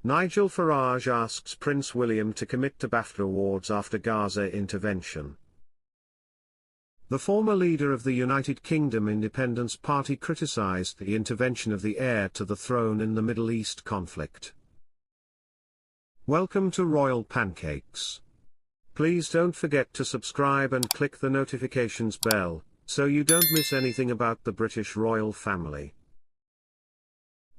Nigel Farage asks Prince William to commit to Bafta awards after Gaza intervention. The former leader of the United Kingdom Independence Party criticised the intervention of the heir to the throne in the Middle East conflict. Welcome to Royal Pancakes. Please don't forget to subscribe and click the notifications bell, so you don't miss anything about the British royal family.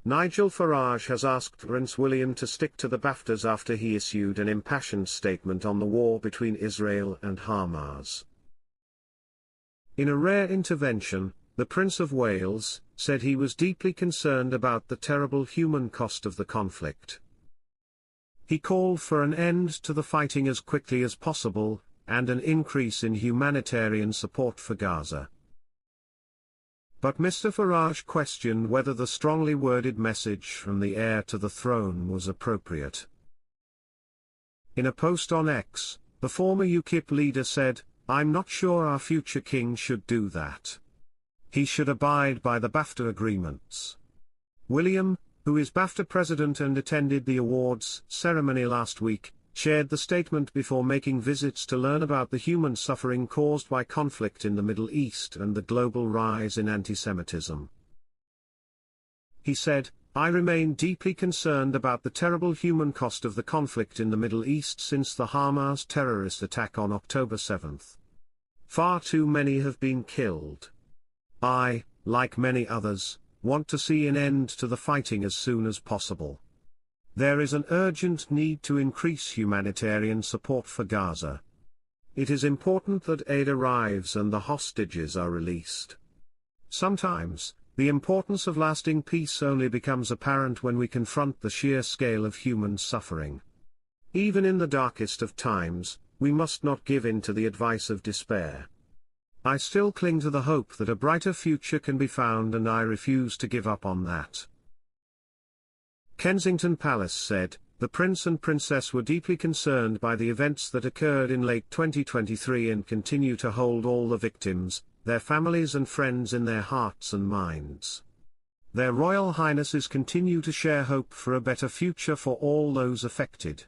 Nigel Farage has asked Prince William to stick to the Baftas after he issued an impassioned statement on the war between Israel and Hamas. In a rare intervention, the Prince of Wales said he was deeply concerned about the terrible human cost of the conflict. He called for an end to the fighting as quickly as possible, and an increase in humanitarian support for Gaza. But Mr Farage questioned whether the strongly worded message from the heir to the throne was appropriate. In a post on X, the former UKIP leader said, "I'm not sure our future king should do that. He should abide by the Bafta agreements." William, who is Bafta president and attended the awards ceremony last week, shared the statement before making visits to learn about the human suffering caused by conflict in the Middle East and the global rise in anti-Semitism. He said, "I remain deeply concerned about the terrible human cost of the conflict in the Middle East since the Hamas terrorist attack on October 7. Far too many have been killed. I, like many others, want to see an end to the fighting as soon as possible. There is an urgent need to increase humanitarian support for Gaza. It is important that aid arrives and the hostages are released. Sometimes, the importance of lasting peace only becomes apparent when we confront the sheer scale of human suffering. Even in the darkest of times, we must not give in to the advice of despair. I still cling to the hope that a brighter future can be found, and I refuse to give up on that." Kensington Palace said, the Prince and Princess were deeply concerned by the events that occurred in late 2023 and continue to hold all the victims, their families and friends in their hearts and minds. Their Royal Highnesses continue to share hope for a better future for all those affected.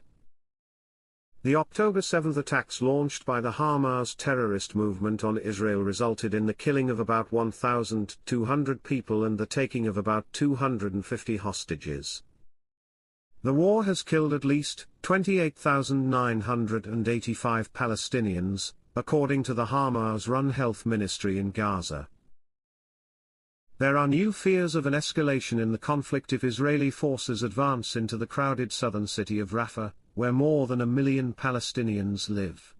The October 7 attacks launched by the Hamas terrorist movement on Israel resulted in the killing of about 1,200 people and the taking of about 250 hostages. The war has killed at least 28,985 Palestinians, according to the Hamas-run health ministry in Gaza. There are new fears of an escalation in the conflict if Israeli forces advance into the crowded southern city of Rafah, where more than 1 million Palestinians live.